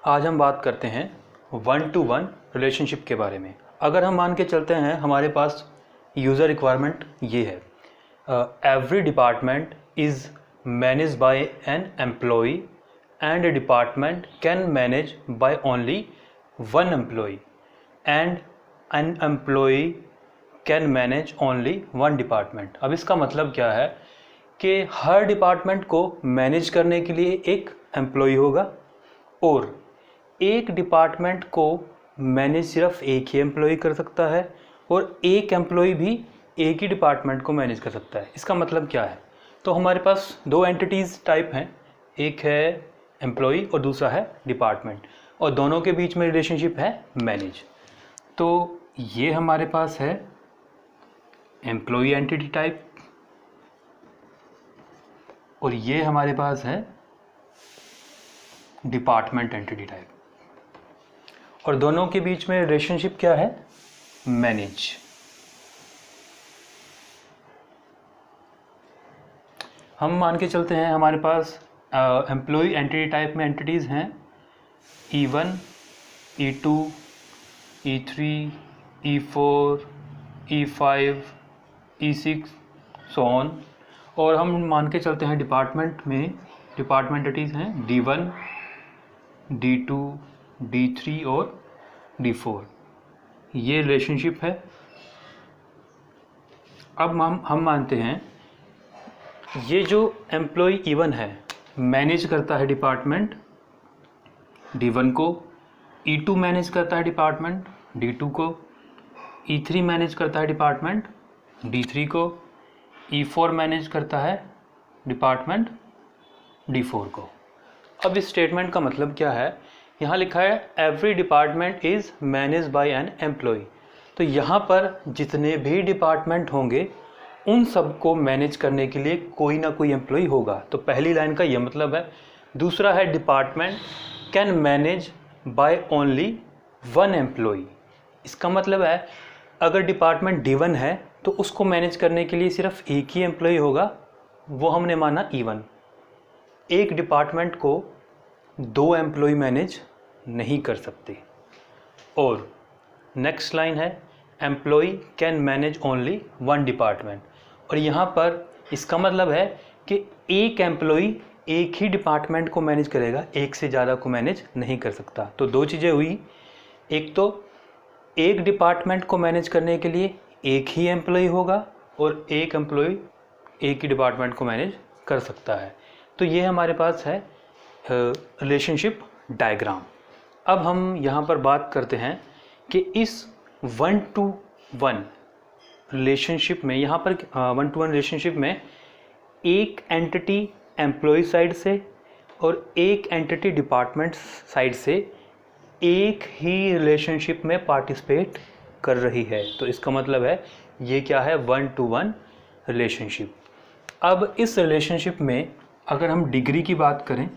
आज हम बात करते हैं 1-to-1 रिलेशनशिप के बारे में। अगर हम मान के चलते हैं हमारे पास यूज़र रिक्वायरमेंट ये है, every department is manage by an employee and A department can manage by only one employee and an employee can manage only one department. अब इसका मतलब क्या है कि हर डिपार्टमेंट को मैनेज करने के लिए एक एम्प्लॉई होगा और एक डिपार्टमेंट को मैनेज सिर्फ एक ही एम्प्लॉई कर सकता है और एक एम्प्लॉई भी एक ही डिपार्टमेंट को मैनेज कर सकता है। इसका मतलब क्या है? तो हमारे पास दो एंटिटीज़ टाइप हैं, एक है एम्प्लॉई और दूसरा है डिपार्टमेंट, और दोनों के बीच में रिलेशनशिप है मैनेज। तो ये हमारे पास है एम्प्लॉई एंटिटी टाइप और ये हमारे पास है डिपार्टमेंट एंटिटी टाइप, और दोनों के बीच में रिलेशनशिप क्या है? मैनेज। हम मान के चलते हैं हमारे पास एम्प्लॉई एंटिटी टाइप में एंटिटीज़ हैं E1, E2, E3, E4, E5, E6 so on, और हम मान के चलते हैं डिपार्टमेंट में डिपार्टमेंट एंटिटीज़ हैं D1, D2, D3 और D4। ये रिलेशनशिप है। अब हम मानते हैं ये जो एम्प्लॉय E1 है मैनेज करता है डिपार्टमेंट D1 को, E2 मैनेज करता है डिपार्टमेंट D2 को, E3 मैनेज करता है डिपार्टमेंट D3 को, E4 मैनेज करता है डिपार्टमेंट D4 को। अब इस स्टेटमेंट का मतलब क्या है? यहाँ लिखा है every department is manage by an employ. तो यहाँ पर जितने भी डिपार्टमेंट होंगे उन सबको मैनेज करने के लिए कोई ना कोई एम्प्लॉय होगा। तो पहली लाइन का ये मतलब है। दूसरा है department can manage by only one employ. इसका मतलब है अगर डिपार्टमेंट D1 है तो उसको मैनेज करने के लिए सिर्फ एक ही एम्प्लॉय होगा, वो हमने माना E1। एक डिपार्टमेंट को दो एम्प्लॉय मैनेज नहीं कर सकते। और नेक्स्ट लाइन है employ can manage only one department, और यहाँ पर इसका मतलब है कि एक एम्प्लॉय एक ही डिपार्टमेंट को मैनेज करेगा, एक से ज़्यादा को मैनेज नहीं कर सकता। तो दो चीज़ें हुई, एक तो एक डिपार्टमेंट को मैनेज करने के लिए एक ही एम्प्लॉय होगा और एक एम्प्लॉय एक ही डिपार्टमेंट को मैनेज कर सकता है। तो ये हमारे पास है रिलेशनशिप डायग्राम। अब हम यहाँ पर बात करते हैं कि इस 1-to-1 रिलेशनशिप में, यहाँ पर 1-to-1 रिलेशनशिप में एक एंटिटी एम्प्लॉय साइड से और एक एंटिटी डिपार्टमेंट साइड से एक ही रिलेशनशिप में पार्टिसिपेट कर रही है। तो इसका मतलब है ये क्या है? 1-to-1 relationship. अब इस रिलेशनशिप में अगर हम डिग्री की बात करें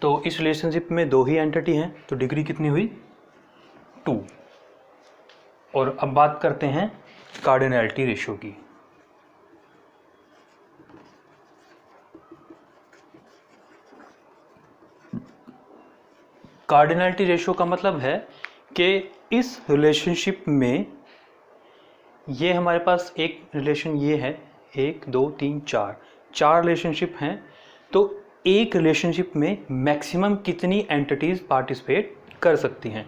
तो इस रिलेशनशिप में दो ही एंटिटी हैं, तो डिग्री कितनी हुई? 2। और अब बात करते हैं कार्डिनैलिटी रेशियो की। कार्डिनैलिटी रेशियो का मतलब है कि इस रिलेशनशिप में ये हमारे पास एक रिलेशन ये है, 1 2 3 4 रिलेशनशिप हैं। तो एक रिलेशनशिप में मैक्सिमम कितनी एंटिटीज़ पार्टिसिपेट कर सकती हैं?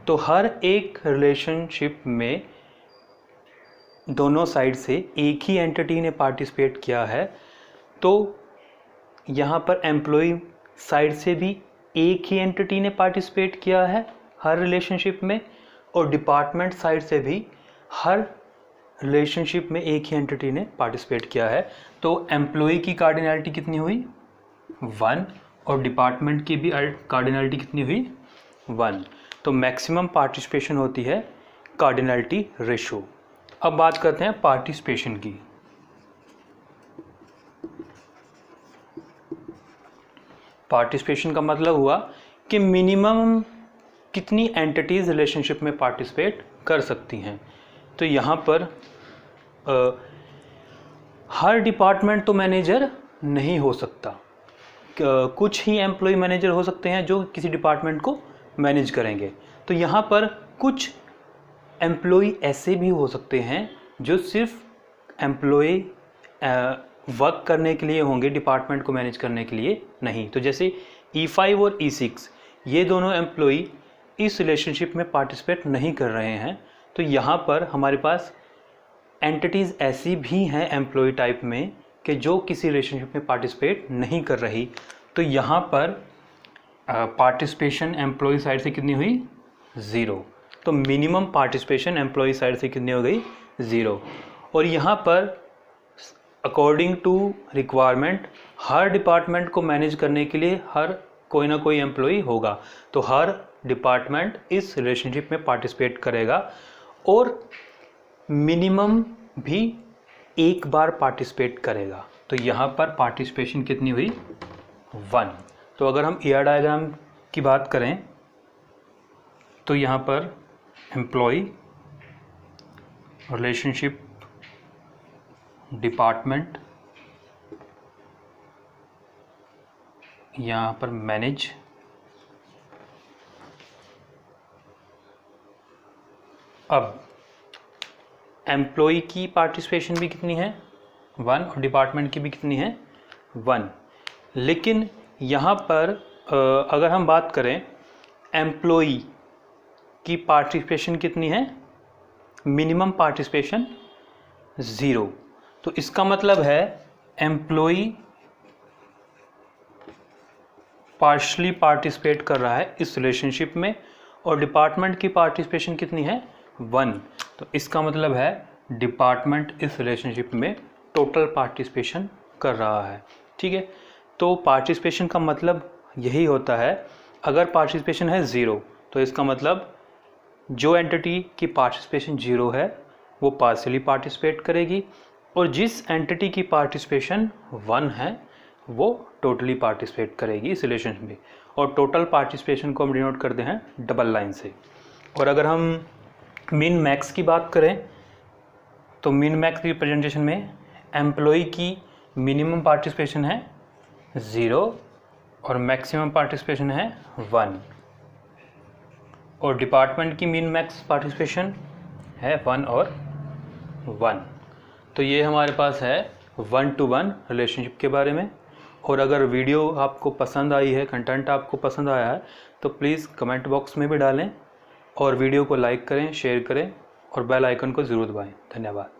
तो हर एक रिलेशनशिप में दोनों साइड से एक ही एंटिटी ने पार्टिसिपेट किया है, तो यहाँ पर एम्प्लॉय साइड से भी एक ही एंटिटी ने पार्टिसिपेट किया है हर रिलेशनशिप में, और डिपार्टमेंट साइड से भी हर रिलेशनशिप में एक ही एंटिटी ने पार्टिसिपेट किया है। तो एम्प्लॉय की कार्डिनैलिटी कितनी हुई? 1, और डिपार्टमेंट की भी कार्डिनैलिटी कितनी हुई? 1। तो मैक्सिमम पार्टिसिपेशन होती है कार्डिनैलिटी रेशियो। अब बात करते हैं पार्टिसिपेशन की। पार्टिसिपेशन का मतलब हुआ कि मिनिमम कितनी एंटिटीज़ रिलेशनशिप में पार्टिसिपेट कर सकती हैं। तो यहाँ पर हर डिपार्टमेंट तो मैनेजर नहीं हो सकता, कुछ ही एम्प्लॉय मैनेजर हो सकते हैं जो किसी डिपार्टमेंट को मैनेज करेंगे। तो यहाँ पर कुछ एम्प्लॉय ऐसे भी हो सकते हैं जो सिर्फ एम्प्लॉय वर्क करने के लिए होंगे, डिपार्टमेंट को मैनेज करने के लिए नहीं। तो जैसे E5 और E6 ये दोनों एम्प्लॉय इस रिलेशनशिप में पार्टिसिपेट नहीं कर रहे हैं। तो यहाँ पर हमारे पास एंटिटीज़ ऐसी भी हैं एम्प्लॉय टाइप में कि जो किसी रिलेशनशिप में पार्टिसिपेट नहीं कर रही। तो यहाँ पर पार्टिसिपेशन एम्प्लॉय साइड से कितनी हुई? 0। तो मिनिमम पार्टिसिपेशन एम्प्लॉय साइड से कितनी हो गई? 0। और यहाँ पर अकॉर्डिंग टू रिक्वायरमेंट हर डिपार्टमेंट को मैनेज करने के लिए हर कोई ना कोई एम्प्लॉय होगा। तो हर डिपार्टमेंट इस रिलेशनशिप में पार्टिसिपेट करेगा और मिनिमम भी एक बार पार्टिसिपेट करेगा। तो यहाँ पर पार्टिसिपेशन कितनी हुई? 1। तो अगर हम ER डायग्राम की बात करें तो यहाँ पर एम्प्लॉय, रिलेशनशिप, डिपार्टमेंट, यहाँ पर मैनेज, अब एम्प्लॉय की पार्टिसिपेशन भी कितनी है? 1 और डिपार्टमेंट की भी कितनी है? 1। लेकिन यहाँ पर अगर हम बात करें एम्प्लॉय की पार्टिसिपेशन कितनी है? Minimum participation 0। तो इसका मतलब है एम्प्लॉय पार्शली पार्टिसिपेट कर रहा है इस रिलेशनशिप में और डिपार्टमेंट की पार्टिसिपेशन कितनी है? 1। तो इसका मतलब है डिपार्टमेंट इस रिलेशनशिप में टोटल पार्टिसिपेशन कर रहा है। ठीक है, तो पार्टिसिपेशन का मतलब यही होता है, अगर पार्टिसिपेशन है 0 तो इसका मतलब जो एंटिटी की पार्टिसिपेशन 0 है वो पार्शियली पार्टिसिपेट करेगी और जिस एंटिटी की पार्टिसिपेशन 1 है वो टोटली पार्टिसिपेट करेगी इस रिलेशनशिप में। और टोटल पार्टिसिपेशन को हम डिनोट करते हैं डबल लाइन से। और अगर हम मिन मैक्स की बात करें तो मिन मैक्स की रिप्रेजेंटेशन में एम्प्लॉय की मिनिमम पार्टिसिपेशन है 0 और मैक्सिमम पार्टिसिपेशन है 1 और डिपार्टमेंट की मिन मैक्स पार्टिसिपेशन है 1 और 1। तो ये हमारे पास है 1-to-1 रिलेशनशिप के बारे में। और अगर वीडियो आपको पसंद आई है, कंटेंट आपको पसंद आया है तो प्लीज़ कमेंट बॉक्स में भी डालें और वीडियो को लाइक करें, शेयर करें और बेल आइकन को ज़रूर दबाएं। धन्यवाद।